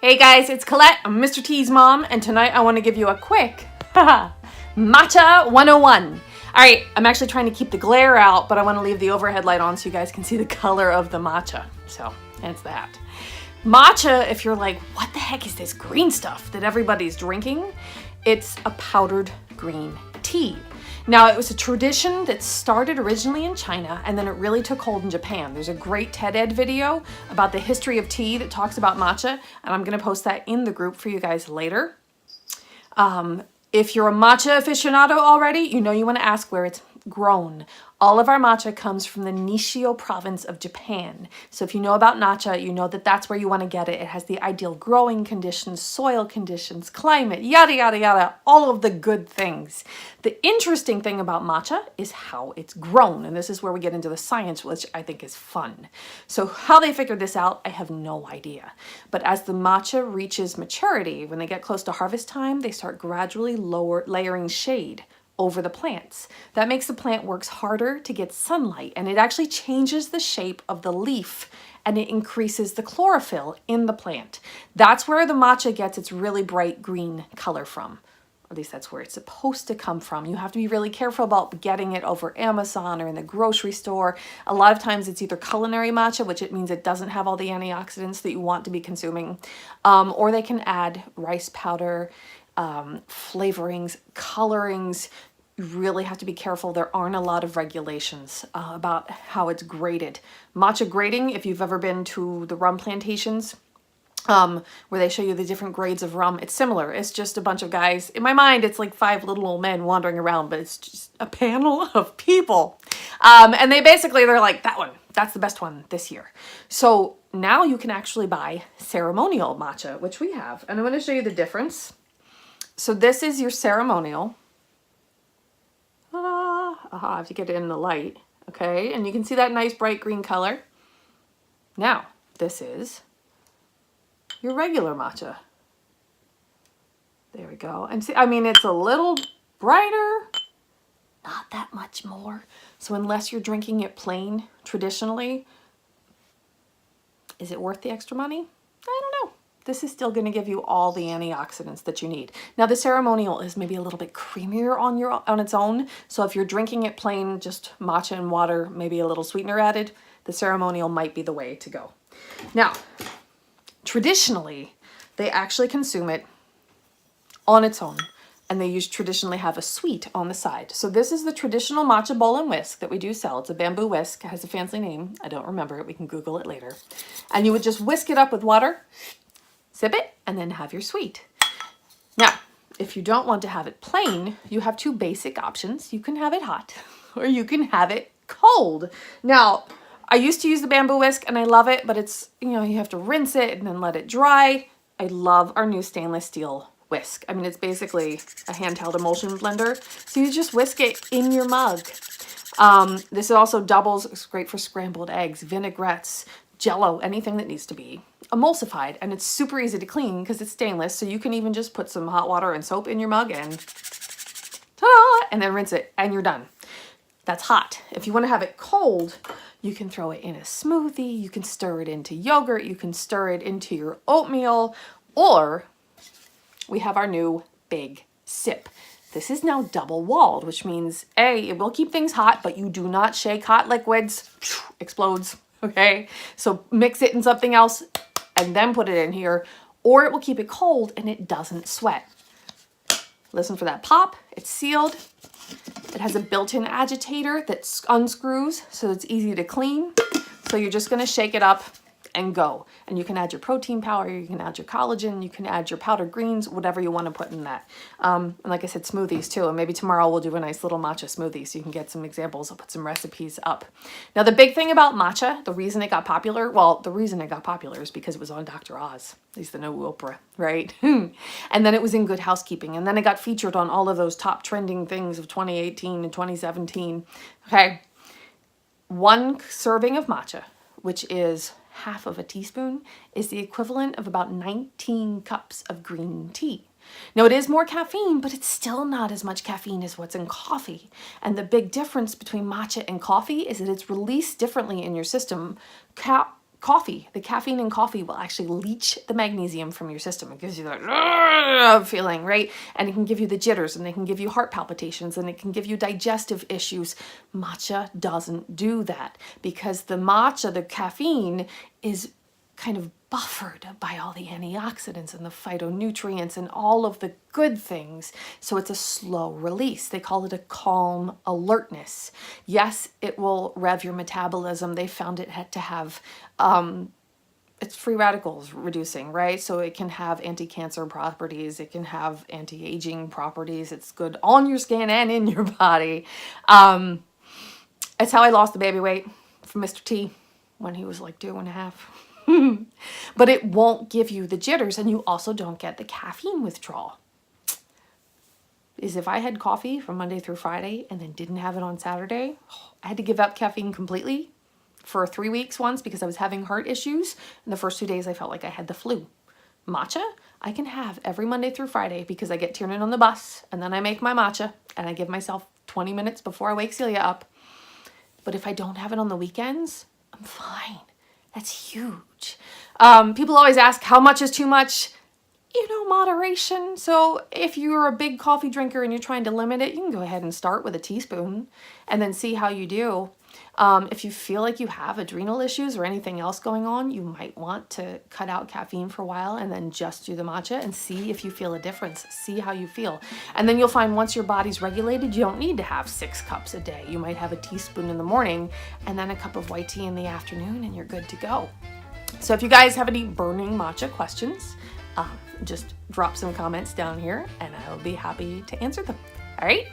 Hey guys, it's Colette. I'm Mr. T's mom, and tonight I want to give you a quick Matcha 101. Alright, I'm actually trying to keep the glare out, but I want to leave the overhead light on so you guys can see the color of the matcha. So, it's that. Matcha, if you're like, what the heck is this green stuff that everybody's drinking? It's a powdered green tea. Now, it was a tradition that started originally in China, and then it really took hold in Japan. There's a great TED video about the history of tea that talks about matcha, and I'm going to post that in the group for you guys later. If you're a matcha aficionado already, you know you want to ask where it's grown. All of our matcha comes from the Nishio province of Japan. So if you know about matcha, you know that that's where you want to get it. It has the ideal growing conditions, soil conditions, climate, yada, yada, yada, all of the good things. The interesting thing about matcha is how it's grown. And this is where we get into the science, which I think is fun. So how they figured this out, I have no idea. But as the matcha reaches maturity, when they get close to harvest time, they start gradually layering shade over the plants. That makes the plant works harder to get sunlight, and it actually changes the shape of the leaf, and it increases the chlorophyll in the plant. That's where the matcha gets its really bright green color from. At least that's where it's supposed to come from. You have to be really careful about getting it over Amazon or in the grocery store. A lot of times it's either culinary matcha, which it means it doesn't have all the antioxidants that you want to be consuming, or they can add rice powder, flavorings, colorings. You really have to be careful. There aren't a lot of regulations about how it's graded. Matcha grading, if you've ever been to the rum plantations, where they show you the different grades of rum, it's similar. It's just a bunch of guys. In my mind, it's like 5 little old men wandering around, but it's just a panel of people. And they're like, that one, that's the best one this year. So now you can actually buy ceremonial matcha, which we have. And I'm going to show you the difference. So this is your ceremonial. I have to get it in the light. Okay, and you can see that nice bright green color. Now, this is your regular matcha. There we go. And see, I mean, it's a little brighter, not that much more. So unless you're drinking it plain, traditionally, is it worth the extra money? I don't know. This is still going to give you all the antioxidants that you need. Now the ceremonial is maybe a little bit creamier on its own. So if you're drinking it plain, just matcha and water, maybe a little sweetener added, the ceremonial might be the way to go. Now, traditionally, they actually consume it on its own, and they traditionally have a sweet on the side. So this is the traditional matcha bowl and whisk that we do sell. It's a bamboo whisk. It has a fancy name. I don't remember it. We can Google it later. And you would just whisk it up with water, sip it, and then have your sweet. Now, if you don't want to have it plain, you have 2 basic options. You can have it hot, or you can have it cold. Now, I used to use the bamboo whisk, and I love it, but it's, you have to rinse it and then let it dry. I love our new stainless steel whisk. I mean, it's basically a handheld emulsion blender, so you just whisk it in your mug. This also doubles, it's great for scrambled eggs, vinaigrettes, Jello, anything that needs to be emulsified, and it's super easy to clean because it's stainless, so you can even just put some hot water and soap in your mug and ta-da, and then rinse it, and you're done. That's hot. If you want to have it cold, you can throw it in a smoothie, you can stir it into yogurt, you can stir it into your oatmeal, or we have our new big sip. This is now double-walled, which means, A, it will keep things hot, but you do not shake hot liquids. Explodes, okay? So mix it in something else and then put it in here, or it will keep it cold and it doesn't sweat. Listen for that pop. It's sealed. It has a built-in agitator that unscrews, so it's easy to clean. So you're just going to shake it up and go. And you can add your protein powder, you can add your collagen, you can add your powdered greens, whatever you want to put in that. And like I said, smoothies too. And maybe tomorrow we'll do a nice little matcha smoothie so you can get some examples. I'll put some recipes up. Now the big thing about matcha, the reason it got popular is because it was on Dr. Oz. He's the new Oprah, right? And then it was in Good Housekeeping. And then it got featured on all of those top trending things of 2018 and 2017. Okay. 1 serving of matcha, which is half of a teaspoon, is the equivalent of about 19 cups of green tea. Now it is more caffeine, but it's still not as much caffeine as what's in coffee. And the big difference between matcha and coffee is that it's released differently in your system. coffee. The caffeine in coffee will actually leach the magnesium from your system. It gives you that feeling, right? And it can give you the jitters, and it can give you heart palpitations, and it can give you digestive issues. Matcha doesn't do that because the matcha, the caffeine, is kind of buffered by all the antioxidants and the phytonutrients and all of the good things. So it's a slow release. They call it a calm alertness. Yes, it will rev your metabolism. They found it had to have, it's free radicals reducing, right? So it can have anti-cancer properties. It can have anti-aging properties. It's good on your skin and in your body. It's how I lost the baby weight from Mr. T when he was like 2.5. But it won't give you the jitters, and you also don't get the caffeine withdrawal. Is if I had coffee from Monday through Friday and then didn't have it on Saturday, I had to give up caffeine completely for 3 weeks once because I was having heart issues. And the first 2 days I felt like I had the flu. Matcha, I can have every Monday through Friday because I get Tiernan on the bus, and then I make my matcha and I give myself 20 minutes before I wake Celia up. But if I don't have it on the weekends, I'm fine. That's huge. People always ask, how much is too much? You know, moderation. So if you're a big coffee drinker and you're trying to limit it, you can go ahead and start with a teaspoon and then see how you do. If you feel like you have adrenal issues or anything else going on, you might want to cut out caffeine for a while and then just do the matcha and see if you feel a difference. See how you feel. And then you'll find once your body's regulated, you don't need to have 6 cups a day. You might have a teaspoon in the morning and then a cup of white tea in the afternoon, and you're good to go. So if you guys have any burning matcha questions, just drop some comments down here and I'll be happy to answer them. All right?